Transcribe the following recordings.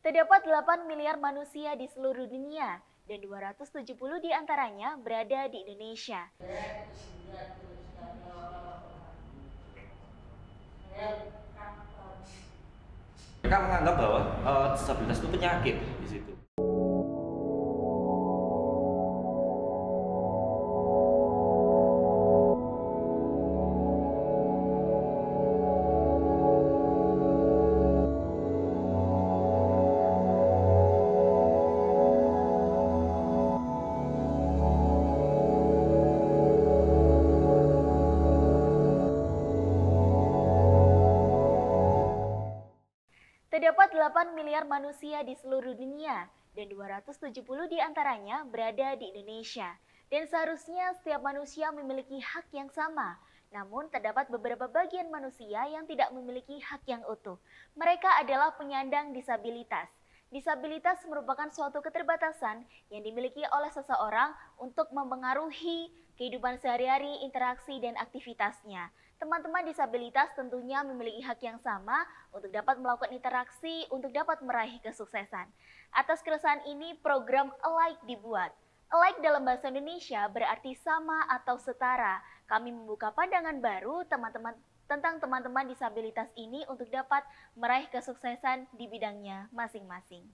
Terdapat 8 miliar manusia di seluruh dunia dan 270 di antaranya berada di Indonesia. Mereka menganggap bahwa disabilitas itu penyakit di situ. Terdapat 8 miliar manusia di seluruh dunia dan 270 di antaranya berada di Indonesia. Dan seharusnya setiap manusia memiliki hak yang sama. Namun terdapat beberapa bagian manusia yang tidak memiliki hak yang utuh. Mereka adalah penyandang disabilitas. Disabilitas merupakan suatu keterbatasan yang dimiliki oleh seseorang untuk mempengaruhi kehidupan sehari-hari, interaksi, dan aktivitasnya. Teman-teman disabilitas tentunya memiliki hak yang sama untuk dapat melakukan interaksi, untuk dapat meraih kesuksesan. Atas keresahan ini, program Alike dibuat. Alike dalam bahasa Indonesia berarti sama atau setara. Kami membuka pandangan baru tentang teman-teman disabilitas ini untuk dapat meraih kesuksesan di bidangnya masing-masing.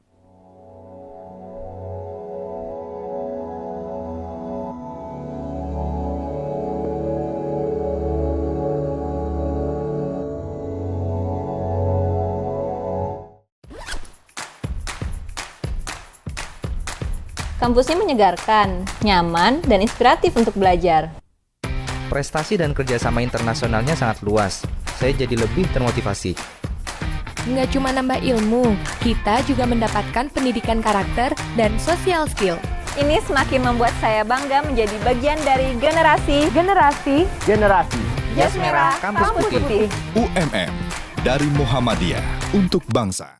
Kampusnya menyegarkan, nyaman, dan inspiratif untuk belajar. Prestasi dan kerjasama internasionalnya sangat luas. Saya jadi lebih termotivasi. Nggak cuma nambah ilmu, kita juga mendapatkan pendidikan karakter dan social skill. Ini semakin membuat saya bangga menjadi bagian dari generasi Jas Merah Kampus Putih. UMM dari Muhammadiyah untuk bangsa.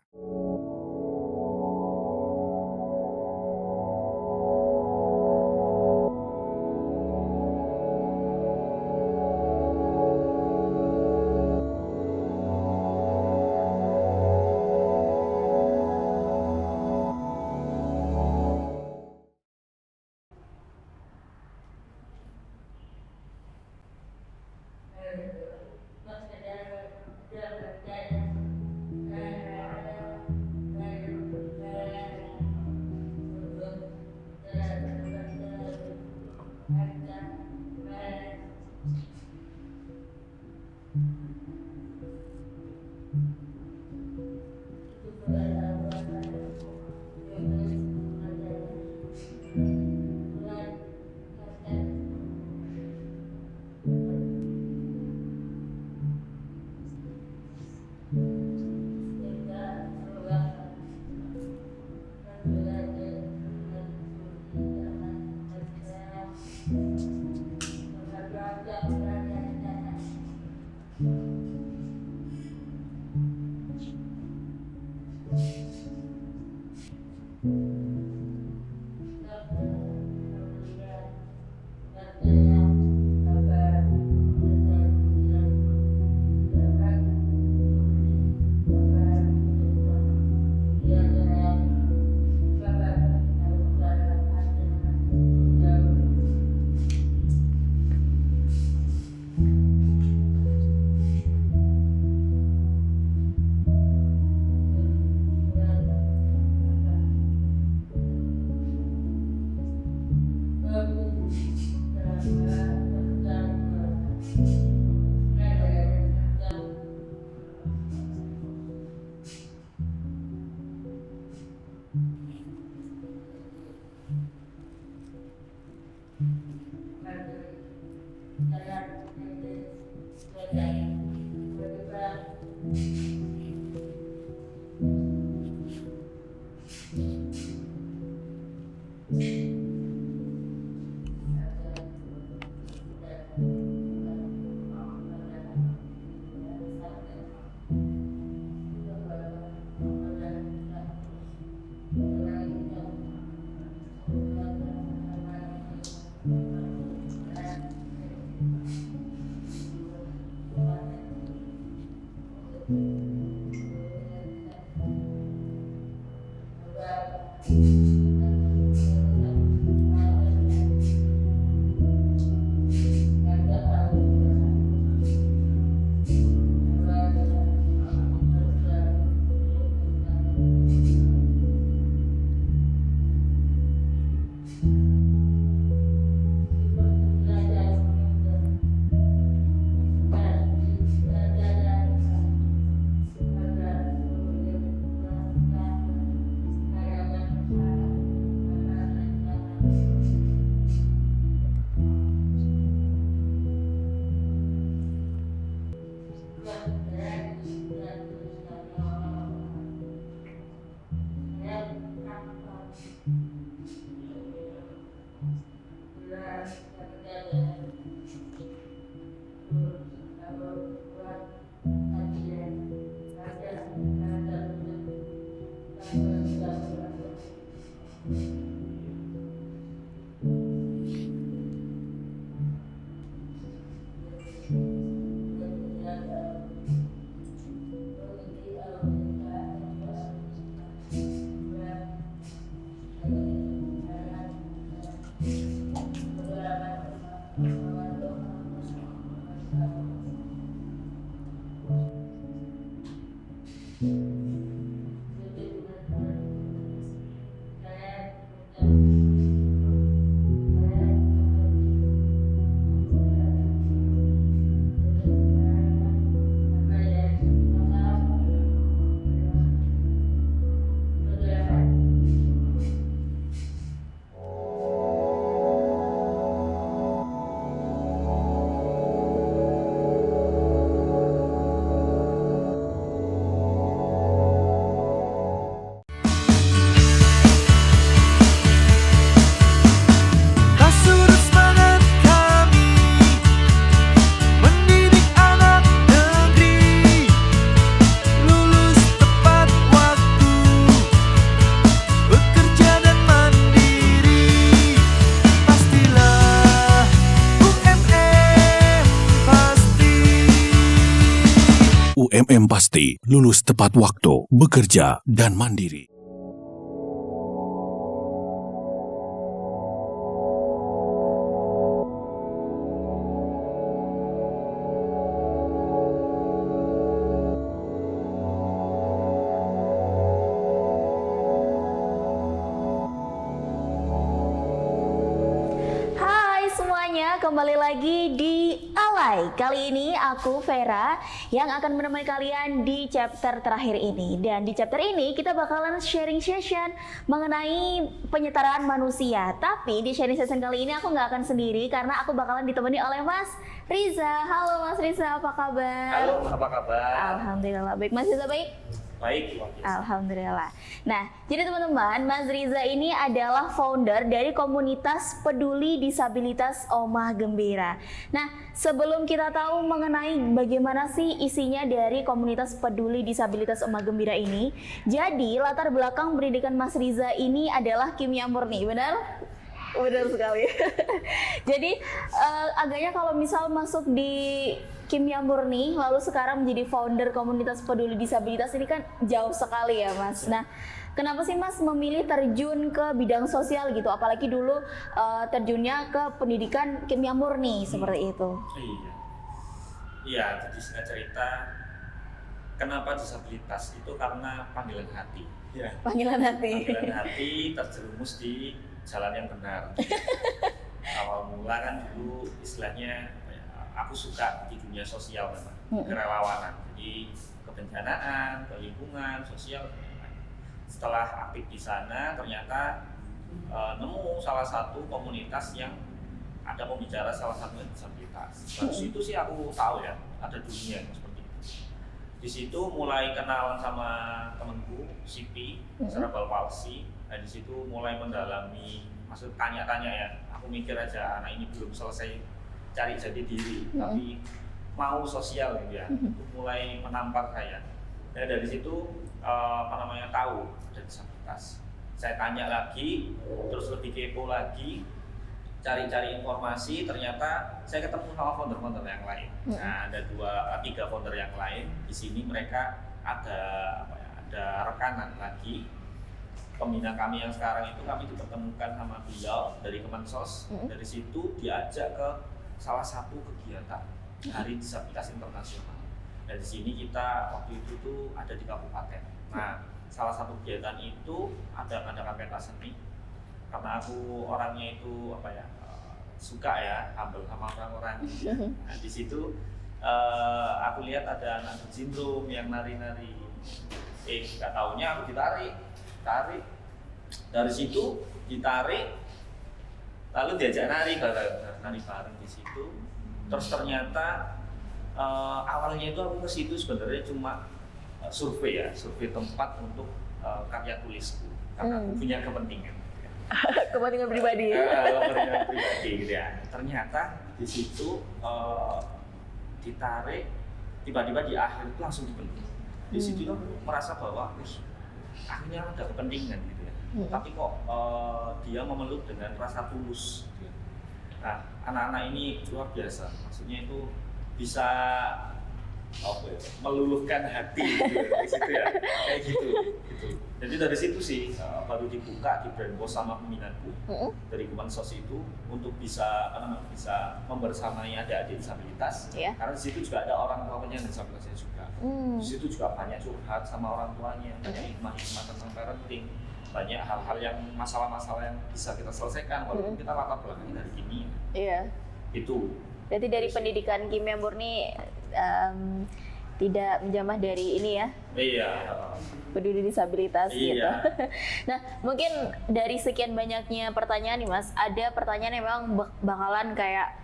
UMM pasti lulus tepat waktu, bekerja, dan mandiri. Kembali lagi di Alay. Kali ini aku Vera yang akan menemani kalian di chapter terakhir ini. Dan di chapter ini kita bakalan sharing session mengenai penyetaraan manusia. Tapi di sharing session kali ini aku nggak akan sendiri karena aku bakalan ditemani oleh Mas Riza. Halo Mas Riza, apa kabar? Halo, apa kabar? Alhamdulillah baik. Mas Riza baik? Baik. Alhamdulillah. Nah, jadi teman-teman, Mas Riza ini adalah founder dari komunitas peduli disabilitas Omah Gembira. Nah, sebelum kita tahu mengenai bagaimana sih isinya dari komunitas peduli disabilitas Omah Gembira ini, jadi latar belakang pendidikan Mas Riza ini adalah kimia murni, benar? Benar sekali. Jadi agaknya kalau misal masuk di kimia murni lalu sekarang menjadi founder komunitas peduli disabilitas ini kan jauh sekali ya Mas. Nah, kenapa sih Mas memilih terjun ke bidang sosial gitu? Apalagi dulu terjunnya ke pendidikan kimia murni seperti itu. Iya, jadi singkat cerita, kenapa disabilitas itu karena panggilan hati. Ya. Panggilan hati. Panggilan hati terjerumus di jalan yang benar. Awal mula kan dulu istilahnya aku suka di dunia sosial memang, kerelawanan. Jadi kebencanaan, lingkungan, sosial. Setelah aktif di sana ternyata nemu salah satu komunitas yang ada pembicara salah satunya disabilitas. Dari situ sih aku tahu ya ada dunia yang seperti itu. Di situ mulai kenalan sama temenku Sipi, cerebral palsy. Nah, di situ mulai mendalami, maksud tanya-tanya ya. Aku mikir aja anak ini belum selesai cari jati diri, tapi mau sosial gitu ya. Mulai menampar saya. Dan dari situ tahu ada disabilitas. Saya tanya lagi, terus lebih kepo lagi, cari-cari informasi. Ternyata saya ketemu sama founder-founder yang lain. Nah, ada 3 founder yang lain. Di sini mereka ada rekanan lagi pembina kami yang sekarang itu kami dipertemukan sama beliau dari Kemensos. Dari situ diajak ke salah satu kegiatan Hari Disabilitas Internasional. Dari sini kita waktu itu tuh ada di kabupaten. Nah, salah satu kegiatan itu ada mengadakan pentas seni. Karena aku orangnya itu suka ya humble sama orang-orang. Nah, di situ aku lihat ada anak sindrom yang nari-nari. Nggak taunya aku ditarik. Dari situ ditarik, lalu diajak nari bareng di situ. Terus ternyata awalnya itu aku ke situ sebenarnya cuma survei tempat untuk karya tulisku karena aku punya kepentingan. Kepentingan pribadi ya? Kepentingan pribadi gitu ya. Ternyata di situ ditarik, tiba-tiba di akhir itu langsung dibentuk. Di situ aku merasa bahwa akhirnya ada kepentingan gitu ya. Tapi kok dia memeluk dengan rasa tulus. Gitu. Nah, anak-anak ini luar biasa. Maksudnya itu bisa meluluhkan hati gitu, di situ ya, kayak gitu. Jadi dari situ sih baru dibuka di brainwash sama peminatku dari Kemensos itu untuk bisa membersamai adik-adik disabilitas. Karena di situ juga ada orang tua penyandang disabilitasnya juga. Di situ juga banyak curhat sama orang tuanya, banyak hikmah-hikmah tentang parenting, banyak hal-hal yang masalah-masalah yang bisa kita selesaikan walaupun kita latar belakangnya dari kimia. Iya. Itu. Berarti dari pendidikan kimia murni tidak menjamah dari ini ya? Iya. Peduli disabilitas iya. gitu. Nah, mungkin dari sekian banyaknya pertanyaan nih Mas, ada pertanyaan yang memang bakalan kayak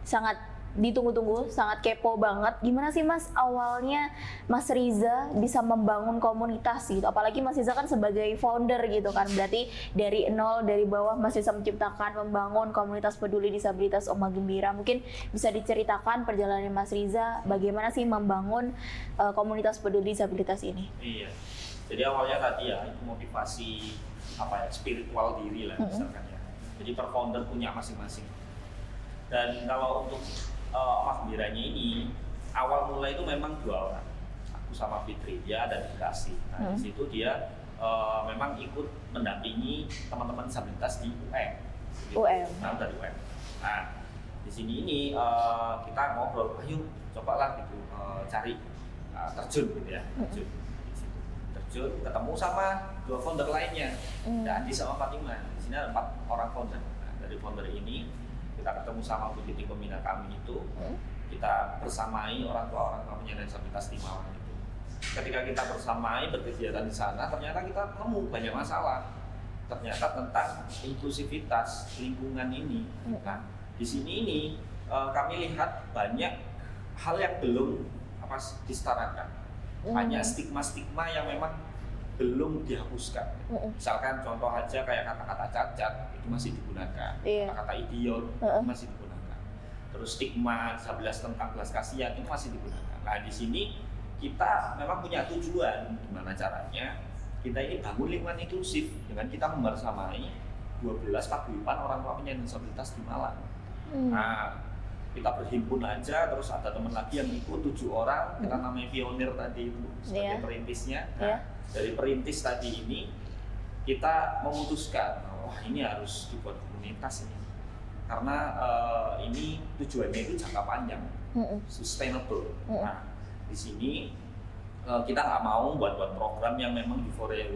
sangat ditunggu-tunggu, sangat kepo banget. Gimana sih Mas awalnya Mas Riza bisa membangun komunitas gitu? Apalagi Mas Riza kan sebagai founder gitu kan. Berarti dari nol, dari bawah Mas Riza menciptakan, membangun komunitas peduli disabilitas Oma Gembira. Mungkin bisa diceritakan perjalanan Mas Riza bagaimana sih membangun komunitas peduli disabilitas ini? Iya. Jadi awalnya tadi ya itu motivasi spiritual diri lah misalkan ya. Jadi per founder punya masing-masing. Dan kalau untuk Oma Gembiranya ini awal mulai itu memang 2 orang, aku sama Fitri, dia ada di Bekasi. Nah di situ dia memang ikut mendampingi teman-teman disabilitas di UM. Nah, dari UM. Nah di sini ini kita ngobrol, ayo cobalah gitu cari terjun gitu ya, terjun ketemu sama 2 founder lainnya, Andi sama Fatimah. Di sini ada 4 orang founder. Nah, dari founder ini kita ketemu sama titik pembina kami itu, kita bersamai orang tua penyandang disabilitas di Malang itu. Ketika kita bersamai berkegiatan di sana, ternyata kita nemu banyak masalah. Ternyata tentang inklusivitas lingkungan ini. Nah, di sini ini kami lihat banyak hal yang belum disetarakan. Banyak stigma-stigma yang memang belum dihapuskan. Misalkan contoh aja kayak kata-kata cacat itu masih digunakan, kata-kata idiot itu masih digunakan. Terus stigma disabilitas tentang belas kasihan itu masih digunakan. Nah di sini kita memang punya tujuan gimana caranya kita ini bangun lingkungan inklusif dengan kita membersamai 12 paguyuban orang tua penyandang disabilitas di Malang. Nah kita berhimpun aja, terus ada teman lagi yang ikut 7 orang, kita namanya pionir tadi itu sebagai perintisnya. Nah, dari perintis tadi ini kita memutuskan, wah ini harus dibuat komunitas ini, karena ini tujuannya itu jangka panjang, sustainable. Nah di sini kita nggak mau buat program yang memang euforia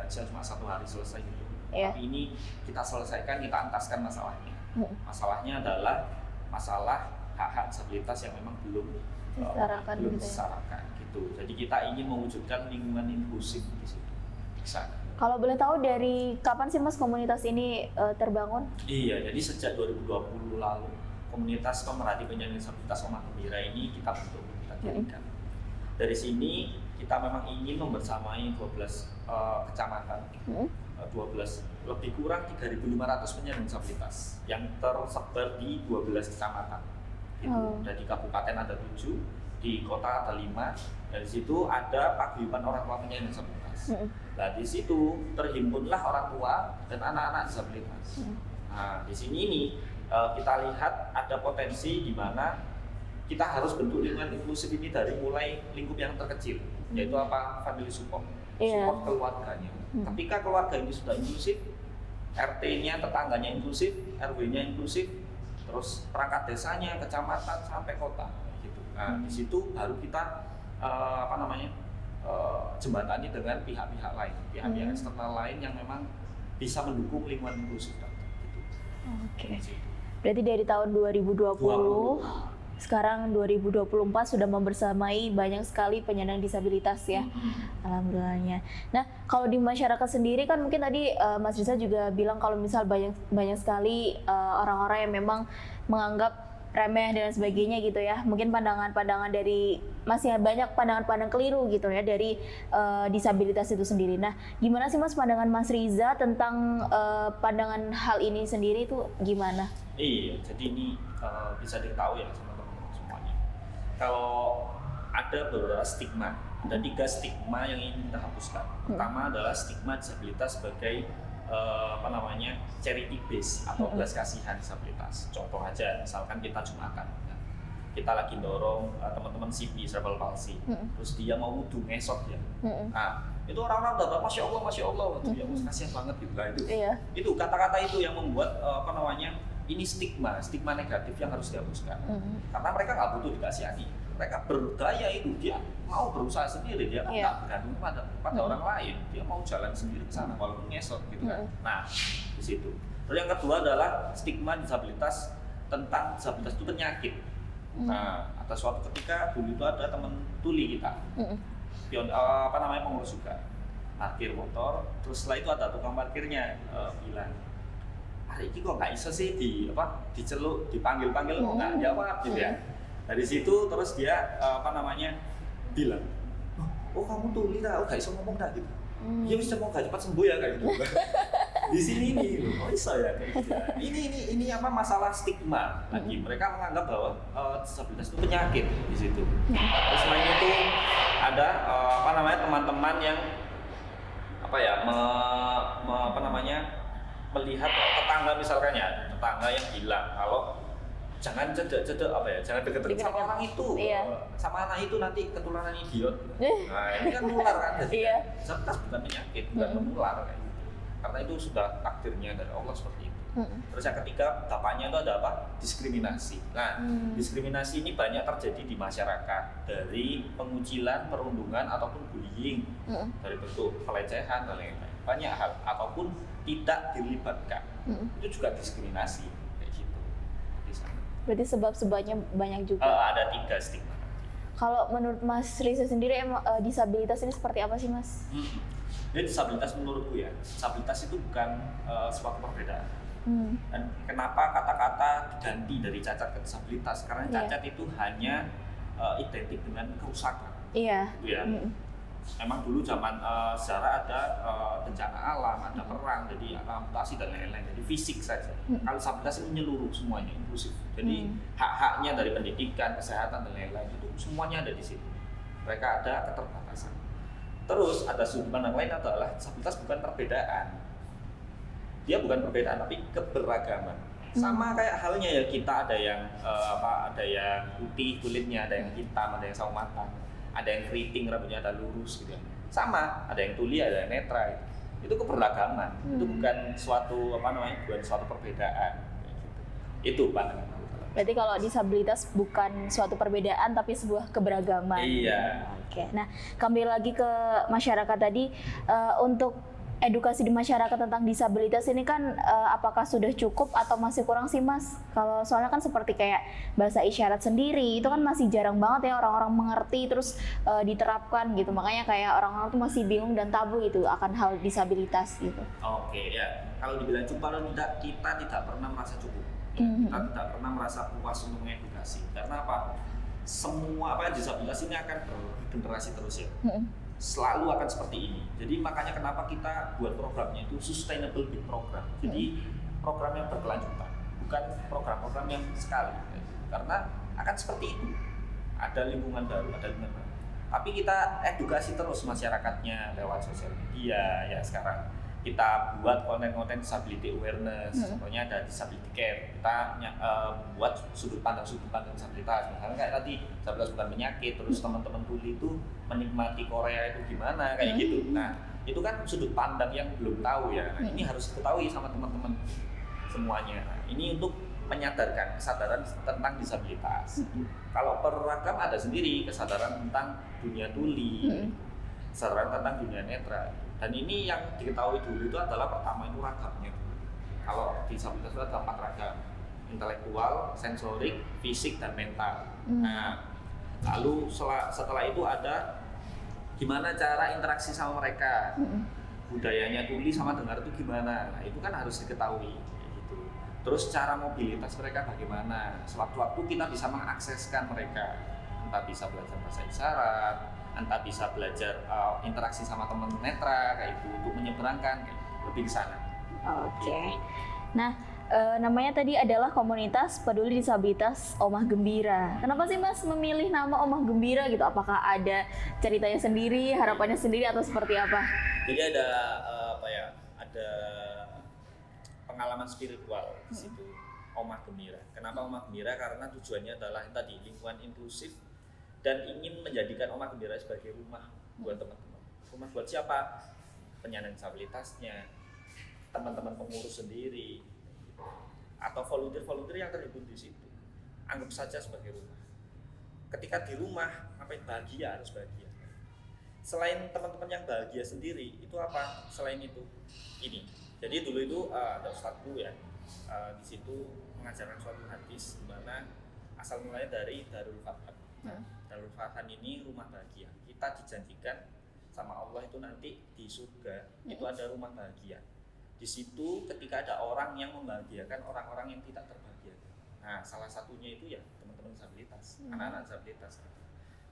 aja cuma 1 hari selesai gitu. Tapi ini kita selesaikan, kita antaskan masalahnya. Masalahnya adalah masalah hak-hak disabilitas yang memang belum diserakan gitu. Jadi kita ingin mewujudkan lingkungan inklusif di situ. Kalau boleh tahu dari kapan sih Mas komunitas ini terbangun? Iya, jadi sejak 2020 lalu komunitas pemerhati penyandang disabilitas Oma Gembira ini kita bentuk, kita dirikan. Dari sini kita memang ingin membersamai 12 kecamatan. 12 lebih kurang 3.500 penyandang disabilitas yang tersebar di 12 kecamatan. Dari kabupaten ada 7, di kota ada 5. Dari situ ada paguyuban orang tua penyandang disabilitas. Nah di situ terhimpunlah orang tua dan anak-anak disabilitas. Nah di sini ini kita lihat ada potensi di mana kita harus bentuk lingkungan inklusif ini dari mulai lingkup yang terkecil, yaitu family support, support keluarganya. Ketika keluarga ini sudah inklusif, RT-nya, tetangganya inklusif, RW-nya inklusif, terus perangkat desanya, kecamatan sampai kota, gitu. Nah, di situ baru kita jembatani dengan pihak-pihak lain, pihak-pihak eksternal lain yang memang bisa mendukung lingkungan inklusif tadi. Gitu. Oke. Berarti dari tahun 2020, sekarang 2024 sudah membersamai banyak sekali penyandang disabilitas ya. Alhamdulillahnya. Nah, kalau di masyarakat sendiri kan mungkin tadi Mas Rizal juga bilang kalau misal banyak sekali orang-orang yang memang menganggap remeh dan sebagainya gitu ya. Mungkin pandangan-pandangan dari masih banyak pandangan-pandangan keliru gitu ya dari disabilitas itu sendiri. Nah, gimana sih Mas pandangan Mas Riza tentang pandangan hal ini sendiri itu gimana? Iya, jadi ini bisa diketahui ya sama teman-teman semuanya. Kalau ada beberapa stigma, ada 3 stigma yang ingin kita hapuskan. Pertama adalah stigma disabilitas sebagai charity base atau belas kasihan disabilitas. Contoh aja, misalkan kita Jumatan, kita lagi dorong teman-teman CP cerebral palsy, terus dia mau wudhu ngesot ya. Nah, itu orang-orang udah masya Allah, ya kasihan banget gitu lah itu. Itu kata-kata itu yang membuat ini stigma negatif yang harus dihapuskan. Karena mereka nggak butuh dikasihani. Mereka berdaya itu, dia mau berusaha sendiri, dia nggak bergantung pada orang lain, dia mau jalan sendiri ke sana walaupun ngesot gitu kan. Nah, di situ. Terus yang kedua adalah stigma disabilitas tentang disabilitas itu penyakit. Nah, ada suatu ketika dulu itu ada teman tuli kita, pengurus juga, parkir motor, terus setelah itu ada tukang parkirnya bilang, hari ini kok nggak bisa sih diceluk, dipanggil-panggil kok nggak jawab gitu ya. Dari situ terus dia bilang, oh kamu tuli dah, oh nggak bisa ngomong dah gitu. Ya bisa mau nggak cepat sembuh ya kayak gitu. Di sini nih, oh bisa ya kayak gitu. Ini masalah stigma lagi. Mereka menganggap bahwa disabilitas itu penyakit di situ. Terus selain itu ada teman-teman yang melihat tetangga misalkan ya, tetangga yang bilang kalau jangan jangan deket-deket sama orang itu, sama anak itu nanti ketularan idiot. Nah ini kan menular kan, jadi disabilitas bukan penyakit, bukan menular kayak gitu. Karena itu sudah takdirnya dari Allah seperti itu. Terus yang ketiga, dampaknya itu ada apa? Diskriminasi. Nah, diskriminasi ini banyak terjadi di masyarakat dari pengucilan, perundungan ataupun bullying, dari bentuk pelecehan dan lain-lain. Banyak hal ataupun tidak dilibatkan, itu juga diskriminasi kayak gitu. Berarti sebab-sebabnya banyak juga. Ada 3 stigma. Kalau menurut Mas Riza sendiri, disabilitas ini seperti apa sih Mas? Jadi disabilitas menurutku ya, disabilitas itu bukan suatu perbedaan. Dan kenapa kata-kata diganti dari cacat ke disabilitas? Karena cacat itu hanya identik dengan kerusakan. Gitu ya. Memang dulu zaman sejarah ada bencana alam, ada perang, jadi amputasi dan lain-lain. Jadi fisik saja. Kalau disabilitas itu menyeluruh semuanya, inklusif. Jadi hak-haknya dari pendidikan, kesehatan dan lain-lain itu semuanya ada di situ. Mereka ada keterbatasan. Terus ada sudut pandang lain adalah disabilitas bukan perbedaan. Dia bukan perbedaan tapi keberagaman. Sama kayak halnya ya, kita ada yang ada yang putih kulitnya, ada yang hitam, ada yang sawo matang, ada yang keriting rambutnya, ada lurus gitu. Sama, ada yang tuli, ada yang netra. Itu keberagaman. Itu bukan suatu bukan suatu perbedaan. Itu pandangan. Berarti kalau disabilitas bukan suatu perbedaan tapi sebuah keberagaman. Iya. Oke. Nah, kembali lagi ke masyarakat tadi, untuk edukasi di masyarakat tentang disabilitas ini kan apakah sudah cukup atau masih kurang sih Mas? Kalau soalnya kan seperti kayak bahasa isyarat sendiri itu kan masih jarang banget ya orang-orang mengerti terus diterapkan gitu. Makanya kayak orang-orang tuh masih bingung dan tabu gitu akan hal disabilitas gitu. Oke ya. Kalau dibilang cukup atau tidak, kita tidak pernah merasa cukup. Kita tidak pernah merasa puas untuk mengedukasi. Karena apa? Semua disabilitas ini akan bergenerasi terus ya. Selalu akan seperti ini. Jadi makanya kenapa kita buat programnya itu sustainable big program. Jadi program yang berkelanjutan, bukan program-program yang sekali. Karena akan seperti itu. Ada lingkungan baru, ada lingkungan baru. Tapi kita edukasi terus masyarakatnya lewat sosial media ya sekarang. Kita buat konten-konten disability awareness, contohnya ada disability care. Kita buat sudut pandang disabilitas. Misalnya kayak tadi, disabilitas bukan penyakit, terus teman-teman tuli itu menikmati Korea itu gimana, kayak gitu. Nah, itu kan sudut pandang yang belum tahu ya. Nah, ini harus diketahui sama teman-teman semuanya. Nah, ini untuk menyadarkan kesadaran tentang disabilitas. Kalau perragam ada sendiri kesadaran tentang dunia tuli, kesadaran tentang dunia netra. Dan ini yang diketahui dulu itu adalah pertama itu ragamnya. Kalau disabilitas itu ada 4 ragam: intelektual, sensorik, fisik, dan mental. Nah, lalu setelah itu ada gimana cara interaksi sama mereka, budayanya tuli sama dengar itu gimana. Nah, itu kan harus diketahui. Terus cara mobilitas mereka bagaimana? Sewaktu-waktu kita bisa mengakseskan mereka, entah bisa belajar bahasa isyarat, entah bisa belajar interaksi sama teman netra kayak itu untuk menyeberangkan, kayak lebih ke sana. Oke. Nah, namanya tadi adalah komunitas peduli disabilitas Omah Gembira. Kenapa sih Mas memilih nama Omah Gembira gitu? Apakah ada ceritanya sendiri, harapannya sendiri, atau seperti apa? Jadi ada ada pengalaman spiritual di situ, Omah Gembira. Kenapa Omah Gembira? Karena tujuannya adalah tadi lingkungan inklusif dan ingin menjadikan Omah Gembira sebagai rumah buat teman-teman. Rumah buat siapa? Penyandang disabilitasnya, teman-teman pengurus sendiri, atau volunteer yang terhubung di situ. Anggap saja sebagai rumah. Ketika di rumah, ngapain? Bahagia, harus bahagia. Selain teman-teman yang bahagia sendiri, itu apa? Selain itu, ini. Jadi dulu itu ada ustadzku ya, di situ mengajarkan suatu hadis di mana asal mulanya dari Darul Farhan. Darul Farhan ini rumah bahagia. Kita dijanjikan sama Allah itu nanti di surga itu ada rumah bahagia. Di situ ketika ada orang yang membahagiakan orang-orang yang tidak terbahagiakan. Nah, salah satunya itu ya teman-teman disabilitas, anak-anak disabilitas.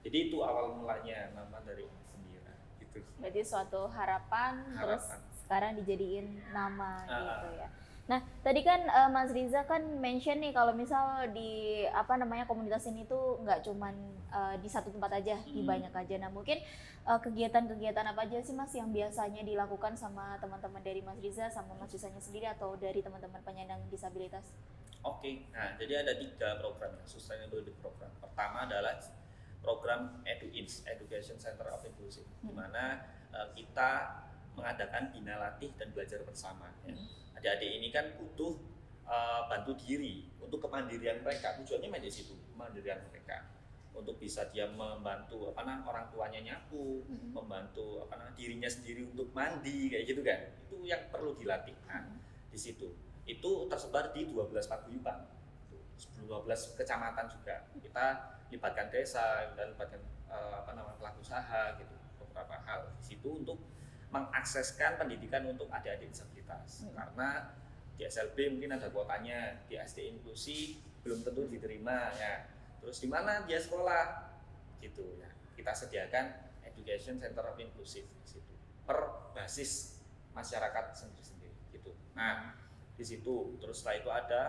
Jadi itu awal mulanya nama dari Gembira gitu. Berarti suatu harapan. Terus sekarang dijadiin nama gitu ya. Nah, tadi kan Mas Riza kan mention nih kalau misal di komunitas ini tuh nggak cuman di satu tempat aja, di banyak aja. Nah, mungkin kegiatan-kegiatan apa aja sih Mas yang biasanya dilakukan sama teman-teman dari Mas Riza sama Mas Rizanya sendiri atau dari teman-teman penyandang disabilitas? Oke, nah jadi ada 3 program ya, sustainability program. Pertama adalah program EduIns, Education Center of Inclusion, di mana kita mengadakan bina latih dan belajar bersama. Ya. Adik-adik ini kan butuh bantu diri untuk kemandirian mereka. Tujuannya di situ, kemandirian mereka. Untuk bisa dia membantu orang tuanya nyapu, membantu dirinya sendiri untuk mandi kayak gitu kan. Itu yang perlu dilatih. Nah, di situ. Itu tersebar di 12 paguyuban. 12 kecamatan juga. Kita libatkan desa dan libatkan pelaku usaha gitu. Beberapa hal di situ untuk mengakseskan pendidikan untuk adik-adik disabilitas. Karena di SLB mungkin ada kuotanya, di SD inklusi belum tentu diterima ya. Terus di mana dia sekolah gitu ya. Kita sediakan Education Center of Inclusive di situ. Per basis masyarakat sendiri-sendiri gitu. Nah, di situ terus setelah itu ada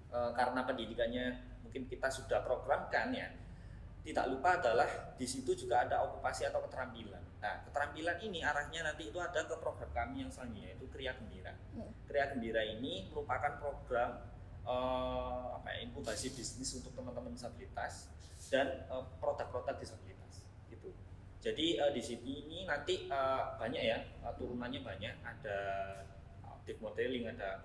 karena pendidikannya mungkin kita sudah programkan ya. Tidak lupa adalah di situ juga ada okupasi atau keterampilan. Nah, keterampilan ini arahnya nanti itu ada ke program kami yang selanjutnya, yaitu Kriya Gembira. Kriya Gembira ini merupakan program inkubasi bisnis untuk teman-teman disabilitas dan produk-produk disabilitas. Gitu. Jadi di sini ini nanti banyak ya, turunannya banyak. Ada active modeling, ada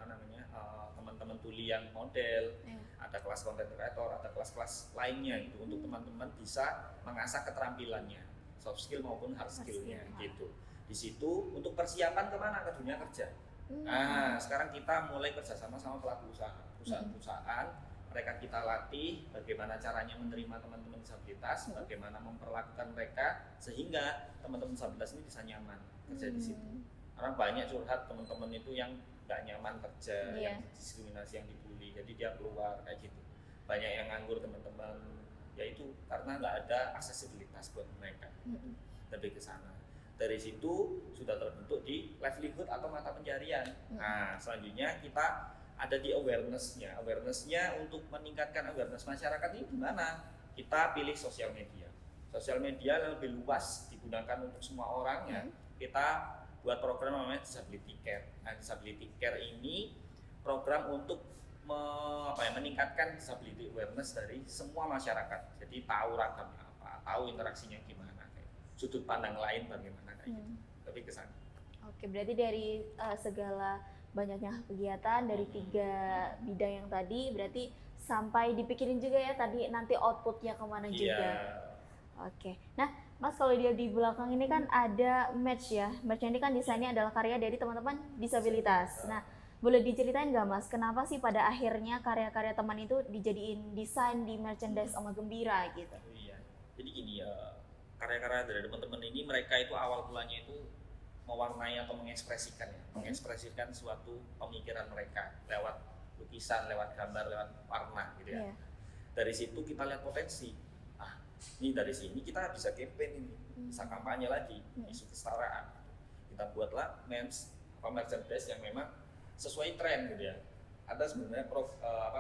teman-teman tuli yang model, ada kelas content creator, ada kelas-kelas lainnya itu untuk teman-teman bisa mengasah keterampilannya, soft skill maupun hard skillnya gitu. Di situ untuk persiapan kemana? Ke dunia kerja. Nah, sekarang kita mulai kerjasama sama pelaku usaha, perusahaan-perusahaan. Mereka kita latih bagaimana caranya menerima teman-teman disabilitas, bagaimana memperlakukan mereka sehingga teman-teman disabilitas ini bisa nyaman kerja di situ. Karena banyak curhat teman-teman itu yang nggak nyaman kerja, yang diskriminasi, yang dibully, jadi dia keluar kayak gitu. Banyak yang nganggur teman-teman, yaitu karena nggak ada aksesibilitas buat mereka. Lebih ke sana. Dari situ sudah terbentuk di livelihood atau mata pencarian. Nah, selanjutnya kita ada di awareness-nya. Awareness-nya untuk meningkatkan awareness masyarakat ini gimana? Kita pilih sosial media. Sosial media lebih luas digunakan untuk semua orang ya. Kita buat program namanya Disability Care. Nah, Disability Care ini program untuk meningkatkan disability awareness dari semua masyarakat. Jadi tahu ragamnya apa, tahu interaksinya gimana, kayak sudut pandang lain bagaimana kayak gitu. lebih ke sana. Oke, berarti dari segala banyaknya kegiatan dari 3 bidang yang tadi, berarti sampai dipikirin juga ya tadi nanti outputnya kemana juga. Oke, nah Mas kalau dia di belakang ini kan ada merch ya, merch ini kan desainnya adalah karya dari teman-teman disabilitas. Nah, boleh diceritain nggak Mas, kenapa sih pada akhirnya karya-karya teman itu dijadiin desain di merchandise Oma Gembira gitu? Iya, jadi gini ya, karya-karya dari teman-teman ini mereka itu awal mulanya itu mewarnai atau mengekspresikan ya, mengekspresikan suatu pemikiran mereka lewat lukisan, lewat gambar, lewat warna gitu ya. Iya. Dari situ kita lihat potensi. Ah, ini dari sini kita bisa campaign ini, bisa kampanye lagi, isu kesetaraan. Kita buatlah merchandise yang memang sesuai tren gitu ya. Ada sebenarnya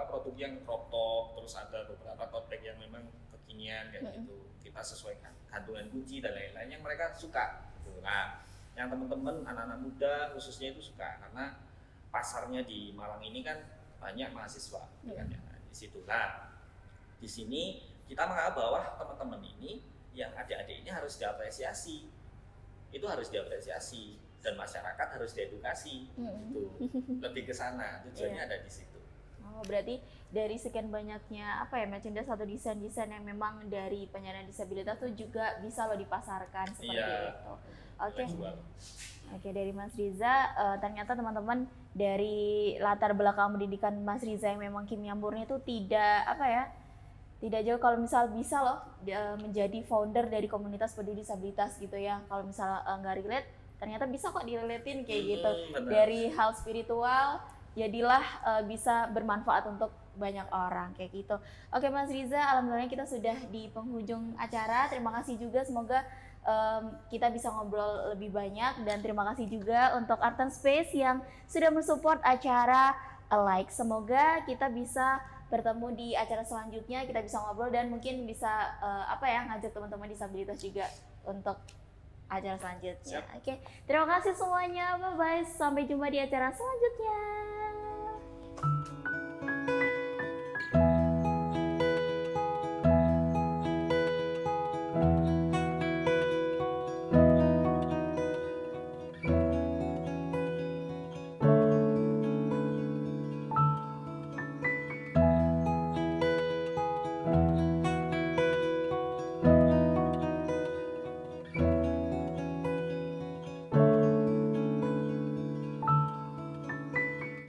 produk yang crop top, terus ada beberapa tote bag yang memang kekinian kayak gitu. Kita sesuaikan gantungan kunci dan lain-lain yang mereka suka. Gitu. Nah, yang teman-teman anak-anak muda khususnya itu suka karena pasarnya di Malang ini kan banyak mahasiswa, kan ya. Di situ. Nah, di sini kita menganggap bahwa teman-teman ini yang adik-adik ini harus diapresiasi, itu harus diapresiasi dan masyarakat harus diedukasi, gitu. Lebih ke sana tujuannya ada di situ. Oh, berarti dari sekian banyaknya merchandise atau desain-desain yang memang dari penyandang disabilitas tuh juga bisa lo dipasarkan seperti itu. Oke. Oke, dari Mas Riza, ternyata teman-teman dari latar belakang pendidikan Mas Riza yang memang kimia murni itu tidak jauh kalau misal bisa loh menjadi founder dari komunitas peduli disabilitas gitu ya. Kalau misal nggak relate, ternyata bisa kok direlatein kayak gitu. Benar. Dari hal spiritual, jadilah bisa bermanfaat untuk banyak orang kayak gitu. Oke Mas Riza, alhamdulillah kita sudah di penghujung acara. Terima kasih juga, semoga kita bisa ngobrol lebih banyak, dan terima kasih juga untuk Art and Space yang sudah mensupport acara Alike. Semoga kita bisa bertemu di acara selanjutnya, kita bisa ngobrol dan mungkin bisa ngajak teman-teman disabilitas juga untuk acara selanjutnya. Oke, terima kasih semuanya, bye bye, sampai jumpa di acara selanjutnya.